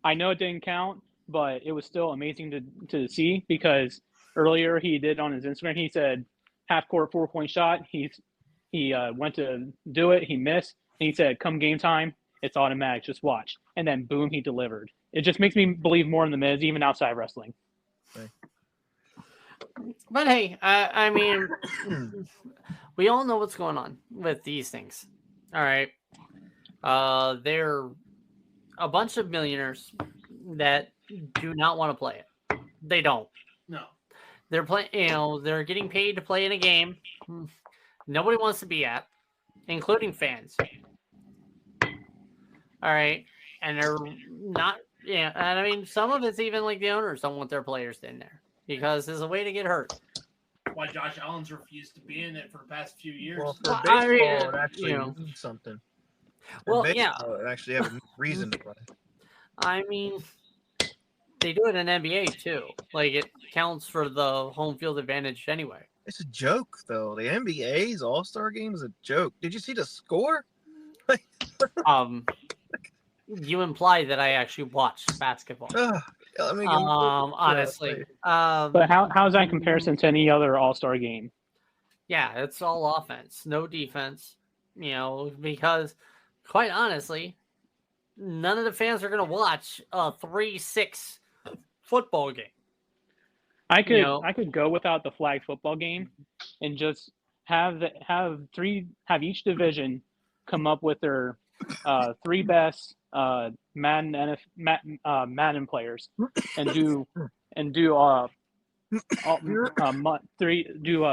I know it didn't count, but it was still amazing to see because earlier he did on his Instagram. He said half-court 4-point shot. He went to do it. He missed. And he said, "Come game time, it's automatic. Just watch." And then boom, he delivered. It just makes me believe more in the Miz, even outside wrestling. But hey, I mean, we all know what's going on with these things. All right. They're a bunch of millionaires that do not want to play it. They don't. No. They're playing, they're getting paid to play in a game nobody wants to be at, including fans. All right. And they're not, and I mean, some of it's even like the owners don't want their players in there because there's a way to get hurt. Why Josh Allen's refused to be in it for the past few years. Well, for Well, I baseball, mean, it actually you know. means something. For Well, baseball, it actually have a reason to play. I mean, they do it in NBA too. Like it counts for the home field advantage anyway. It's a joke, though. The NBA's All-Star Game is a joke. Did you see the score? You imply that I actually watch basketball. I mean, Honestly. But how's that in comparison to any other All-Star game? Yeah, it's all offense, no defense. Because quite honestly, none of the fans are going to watch a 3-6 football game. I could go without the flag football game and just have each division come up with their 3 best Madden players and do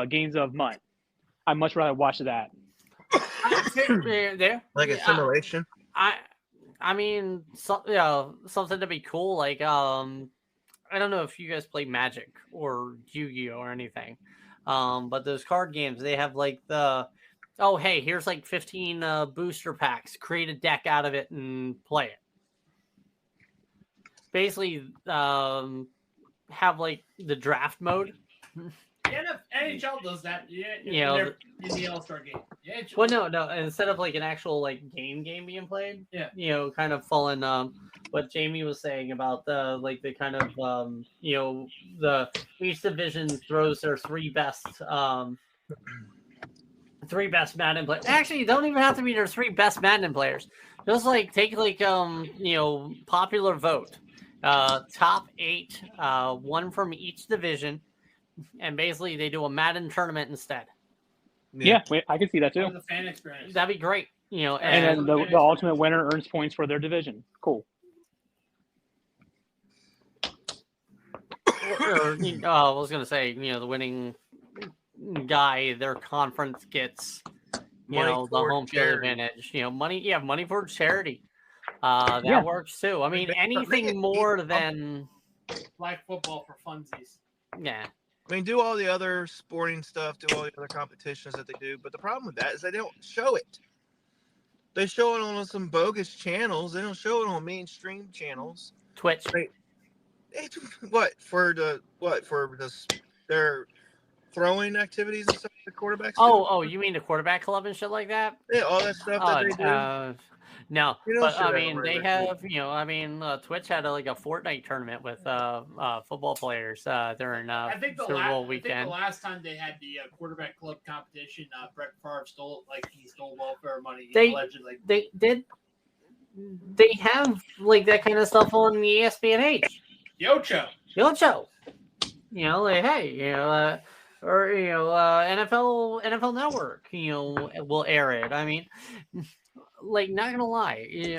games of MUT. I'd much rather watch that. like a simulation. I mean, something to be cool. Like, I don't know if you guys play Magic or Yu-Gi-Oh or anything, but those card games, they have like hey, here's like 15 booster packs. Create a deck out of it and play it. Basically, have like the draft mode. NHL does that. Yeah, in the All-Star game. Yeah, well, no. Instead of like an actual like game being played, yeah. Kind of following what Jamie was saying about the kind of each division throws their 3 best Madden players. Actually, you don't even have to be their 3 best Madden players. Just like take like popular vote, top 8, one from each division. And basically, they do a Madden tournament instead. Yeah, I can see that too. The fan experience. That'd be great. And then the ultimate winner earns points for their division. Cool. I was gonna say, the winning guy, their conference gets, the home field advantage. Money for charity. That works too. I mean, anything more than flag football for funsies. Yeah. I mean, do all the other sporting stuff, do all the other competitions that they do. But the problem with that is they don't show it. They show it on some bogus channels. They don't show it on mainstream channels. Twitch. Their throwing activities and stuff the quarterbacks do? Oh, you mean the quarterback club and shit like that? Yeah, all that stuff that they do. No, but I mean, they have, Twitch had a Fortnite tournament with football players during Super Bowl weekend. I think the last time they had the quarterback club competition, Brett Favre stole welfare money. Allegedly. They have that kind of stuff on the ESPN. Yocho. Or NFL Network, will air it. I mean, not gonna lie, the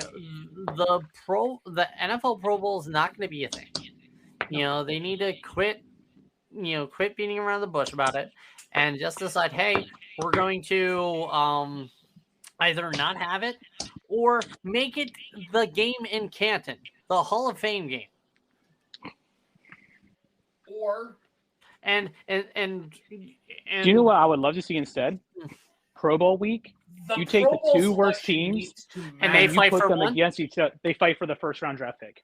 NFL Pro Bowl is not gonna be a thing. They need to quit beating around the bush about it and just decide, hey, we're going to either not have it or make it the game in Canton, the Hall of Fame game. Or and do you know what I would love to see instead? Pro Bowl week. You take the 2 worst teams and they fight for them one? against each other. They fight for the first round draft pick.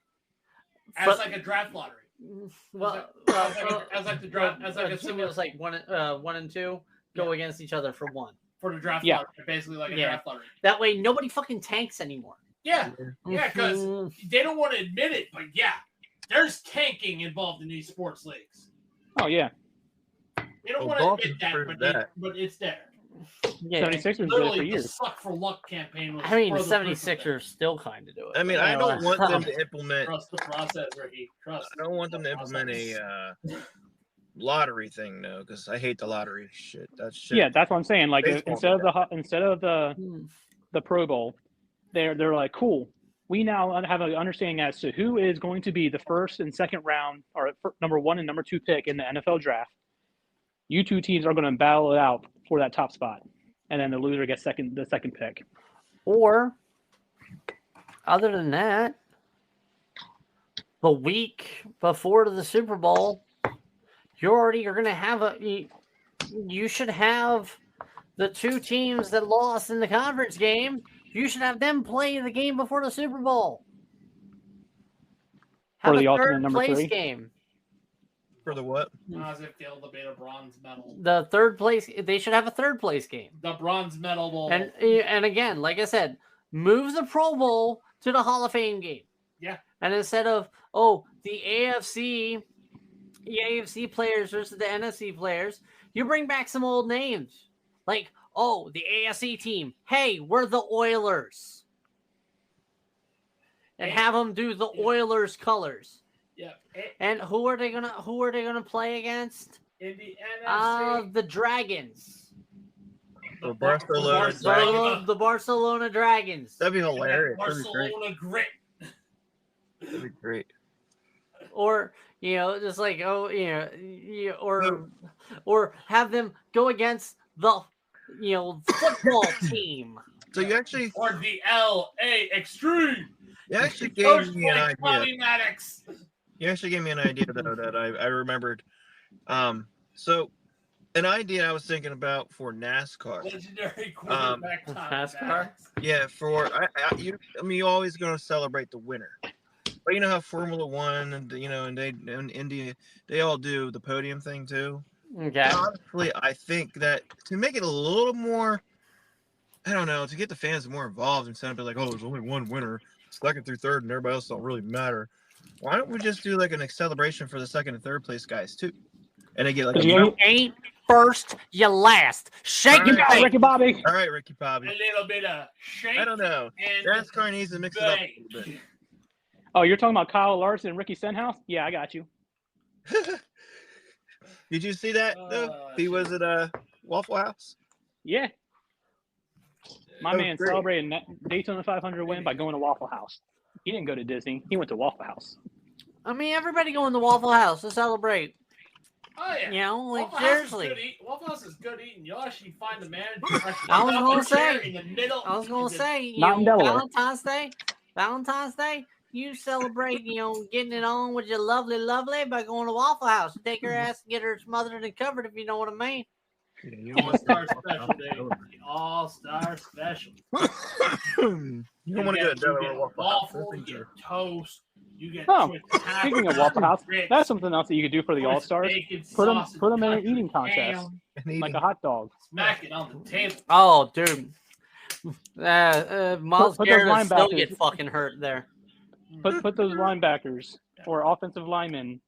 As like a draft lottery. Well, as like the draft, as like a assuming it was like 1 and 2 go against each other for 1 for the draft Yeah. lottery, basically like a draft lottery. That way, nobody fucking tanks anymore. Yeah, because Mhm. they don't want to admit it, but there's tanking involved in these sports leagues. Oh yeah. They don't Well, want to admit Dolphins that, proved but it's there. Yeah, 76ers did it for Literally, the years. suck for luck campaign was. I mean, the further proof of that. 76ers still kind of do it. I mean, I don't want them to implement. Trust the process, Ricky. Trust. I don't want them to implement a lottery thing though, because I hate the lottery shit. That's shit. Yeah, that's what I'm saying. Like Baseball instead of the Pro Bowl, they're like, cool. We now have an understanding as to who is going to be the first and second round, or number 1 and number 2 pick in the NFL draft. You two teams are going to battle it out for that top spot, and then the loser gets the second pick. Or, other than that, the week before the Super Bowl, you're going to have you should have the 2 teams that lost in the conference game. You should have them play the game before the Super Bowl. Have For the a ultimate third number place 3? game. For the what? As if they'll debate a bronze medal. The third place, they should have a third place game. The bronze medal bowl. And again, like I said, move the Pro Bowl to the Hall of Fame game. Yeah. And instead of the AFC players versus the NFC players, you bring back some old names. Like, the AFC team. Hey, we're the Oilers. And have them do the Oilers colors. Yeah. And who are they gonna play against? In the NFC. The Dragons. The Barcelona. The Barcelona Dragons. That'd be hilarious. Barcelona grit. That'd be great. Or just like or have them go against the football team. So you actually Or the LA Extreme. gave me an idea. Bobby Maddox. You actually gave me an idea though that I remembered. So an idea I was thinking about for NASCAR. Legendary quarterback NASCAR? Yeah, you're always going to celebrate the winner. But you know how Formula One and and India, they all do the podium thing too. Okay. And honestly, I think that to make it a little more, I don't know, to get the fans more involved instead of be like, there's only one winner, second through third, and everybody else don't really matter. Why don't we just do like a celebration for the second and third place guys too? And they get like You ain't first, you last. Shake it, All right. Ricky Bobby. All right, Ricky Bobby. A little bit of shake. I don't know. And NASCAR needs to mix it up a little bit. Oh, you're talking about Kyle Larson and Ricky Stenhouse? Yeah, I got you. Did you see that though? He was at Waffle House. Yeah. My Oh, man great. celebrated Daytona 500 win by going to Waffle House. He didn't go to Disney. He went to Waffle House. I mean, everybody going to Waffle House to celebrate. Oh yeah. Waffle Seriously. Waffle House is good eating. You'll actually find the manager. I was gonna say. In the middle. I was gonna say, Not in Delaware. Valentine's Day, you celebrate, getting it on with your lovely by going to Waffle House. You take her ass and get her smothered and covered, if you know what I mean. All-Star Special Day. All-Star Special. You don't want to get a Delaware Waffle House. waffle, you get toast, you get Speaking of Waffle House, that's something else that you could do for the All-Stars. Put them in an eating contest, like a hot dog. Smack it on the table. Oh, dude. Miles Put those Garrett will still linebackers- get fucking hurt there. Put those linebackers or offensive linemen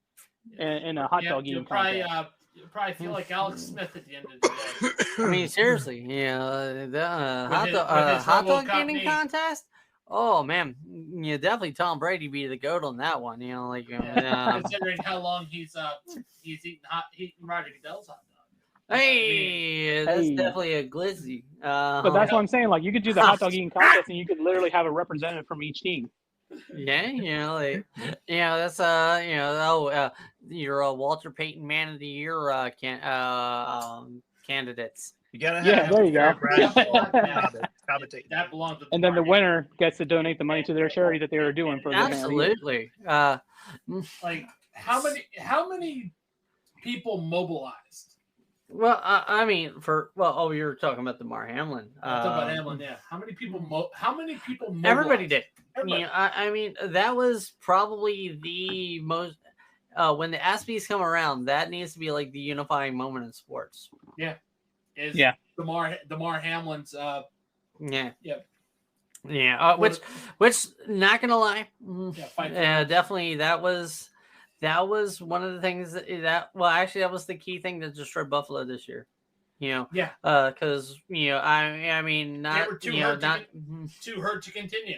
in a hot dog eating contest. You'll probably feel like Alex Smith at the end of the day. I mean, seriously, the his hot dog RoboCop eating knee. contest. Oh man, definitely Tom Brady be the goat on that one. Considering how long he's eating Roger Goodell's hot dog. Hey, that's Hey. definitely a glizzy. But that's what I'm saying. Like you could do the hot dog eating contest, and you could literally have a representative from each team. Yeah, that's your Walter Payton Man of the Year candidates. You gotta have. Yeah, there you go. Commentate. That belongs to And then the winner gets to donate the money to their charity that they were doing for the Man of the Year. Absolutely. Like how many people mobilized? Well, I mean, you were talking about the Mar Hamlin. Talk about Hamlin, yeah. How many people mobilized? Everybody did. Everybody. I mean, that was probably the most. when the ESPYs come around, that needs to be like the unifying moment in sports. Is Yeah. Damar Hamlin's Yeah. Yep. Yeah. Which not gonna lie, fight for yeah, us. definitely that was one of the things that well, actually, that was the key thing that destroyed Buffalo this year. Yeah. Because I mean, not They were too you know, hurt not too hurt to continue.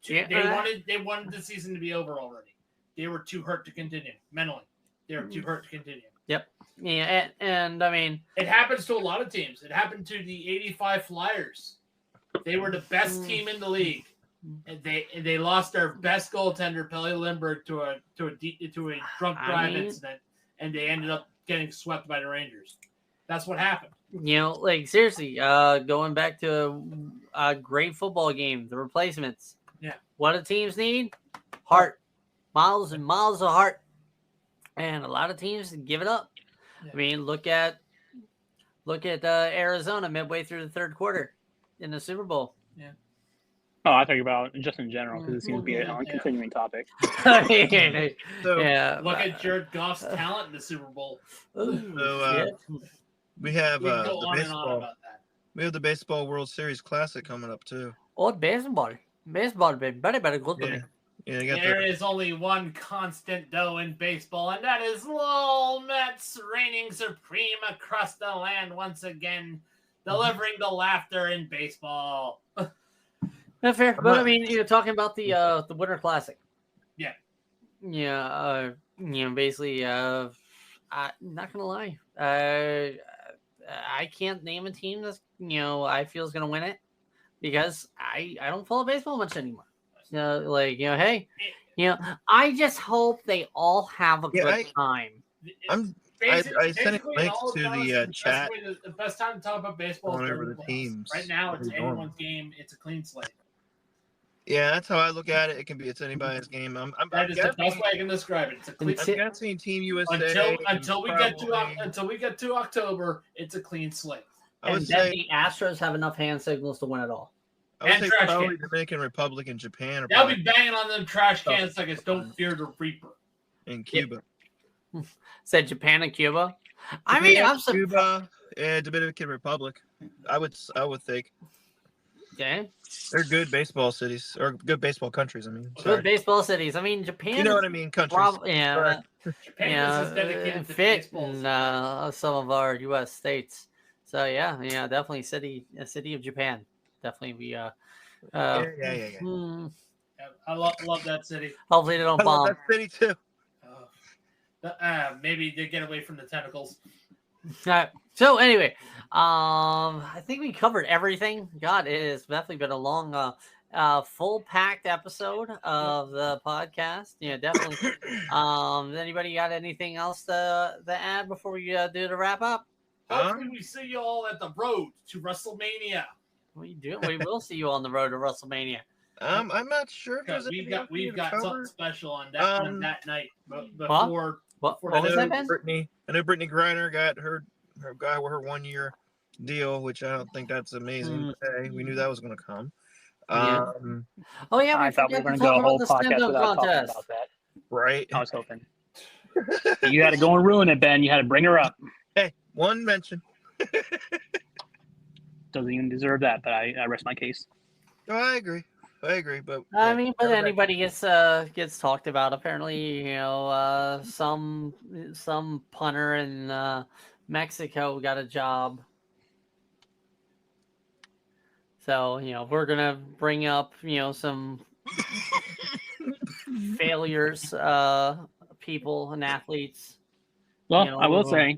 Yeah, They wanted the season to be over already. They were too hurt to continue mentally. They were too hurt to continue. Yep. Yeah, and I mean, It happens to a lot of teams. It happened to the '85 Flyers. They were the best team in the league, and they lost their best goaltender, Pelle Lindbergh, to a drunk drive incident, and they ended up getting swept by the Rangers. That's what happened. like seriously, going back to a great football game, the replacements. Yeah. What do teams need? Heart, miles and miles of heart, and a lot of teams give it up. Yeah. I mean, look at Arizona midway through the third quarter in the Super Bowl. Yeah. Oh, I thought about just in general because it seems to be a continuing topic. So, Yeah. Look at Jared Goff's talent in the Super Bowl. we have We can the go on and on baseball. about that. We have the baseball World Series Classic coming up too. Oh, baseball, baby, very good to me. Yeah, you got There is only one constant though in baseball, and that is Lowell Mets reigning supreme across the land once again, delivering the laughter in baseball. Not fair, but I mean, you're talking about the Winter Classic. Yeah. Yeah. Basically, I'm not gonna lie. I can't name a team that's I feel is gonna win it because I don't follow baseball much anymore. Hey, I just hope they all have a good time. I sent it links to the chat. The best time to talk about baseball is over the playoffs. teams. Right now, it's anyone's game. It's a clean slate. Yeah, that's how I look at it. It's anybody's game. That is the best way I can describe it. It's a clean. I'm guessing Team USA until we get to October, it's a clean slate. I would And say the Astros have enough hand signals to win it all. I would and say trash probably cans. Dominican Republic and Japan They'll be banging on them trash cans like it's Don't Fear the Reaper. and Cuba. Said Japan and Cuba. I mean, I'm Cuba and Dominican Republic. I would think okay. they're good baseball cities or good baseball countries. I mean, Good baseball cities. I mean, Japan. You know what I mean? Countries. Yeah. Japan is dedicated to fit baseball. in some of our U.S. states. So yeah, definitely a city of Japan. Definitely be Yeah. I love that city. Hopefully they don't I love bomb. that city too. Maybe they get away from the tentacles. So anyway, I think we covered everything. God, it has definitely been a long, full packed episode of the podcast. Yeah, definitely. Anybody got anything else to add before we do the wrap up? Hopefully we see you all at the road to WrestleMania. We will see you on the road to WrestleMania. I'm not sure if there's We've got something special on that night before. What I was that, Ben? know Brittany Griner got her 1 year deal, which I don't think that's amazing. Hey, we knew that was going to come. Yeah. Oh yeah, I thought we were going to go a whole podcast without talking about that. Right. I was hoping. You had to go and ruin it, Ben. You had to bring her up. Hey, one mention. Doesn't even deserve that, but I rest my case. No, I agree. But I mean, but anybody gets talked about. Apparently, some punter in Mexico got a job. So we're gonna bring up some failures, people and athletes. Well, I will say,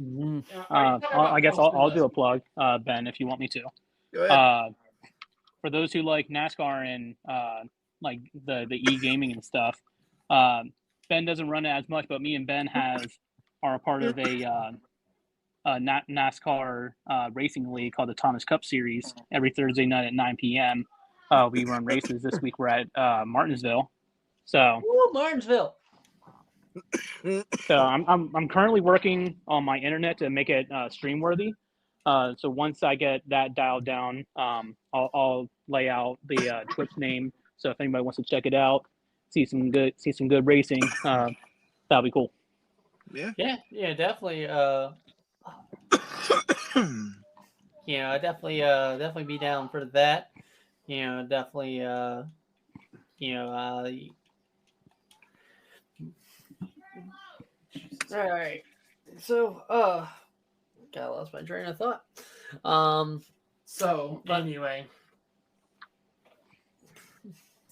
I guess I'll do a plug, Ben, if you want me to. Go ahead. For those who like NASCAR and like the e-gaming and stuff, Ben doesn't run it as much, but me and Ben are a part of a NASCAR racing league called the Thomas Cup Series. Every Thursday night at 9 p.m. We run races. This week we're at Martinsville. So Martinsville. So I'm currently working on my internet to make it stream worthy. So once I get that dialed down, I'll lay out the Twitch name. So if anybody wants to check it out, see some good racing, that'll be cool. Yeah, definitely. You know, I definitely be down for that. You know, definitely. You know, all right. So, God, I lost my train of thought. So But- anyway,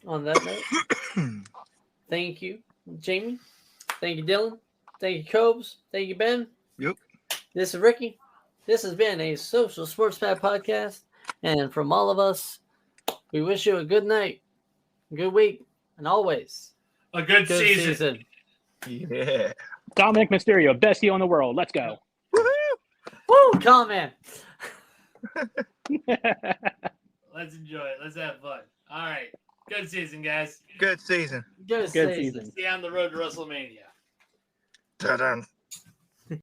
On that note, thank you, Jamie. Thank you, Dylan. Thank you, Cobes. Thank you, Ben. Yep. This is Ricky. This has been a Social Sports Pad podcast. And from all of us, we wish you a good night, good week, and always a good season. Yeah. Dominic Mysterio, best heel in the world. Let's go. Woo! Comment. Let's enjoy it. Let's have fun. All right. Good season, guys. Good season. Good Good season. season. See you on the road to WrestleMania. Ta-da.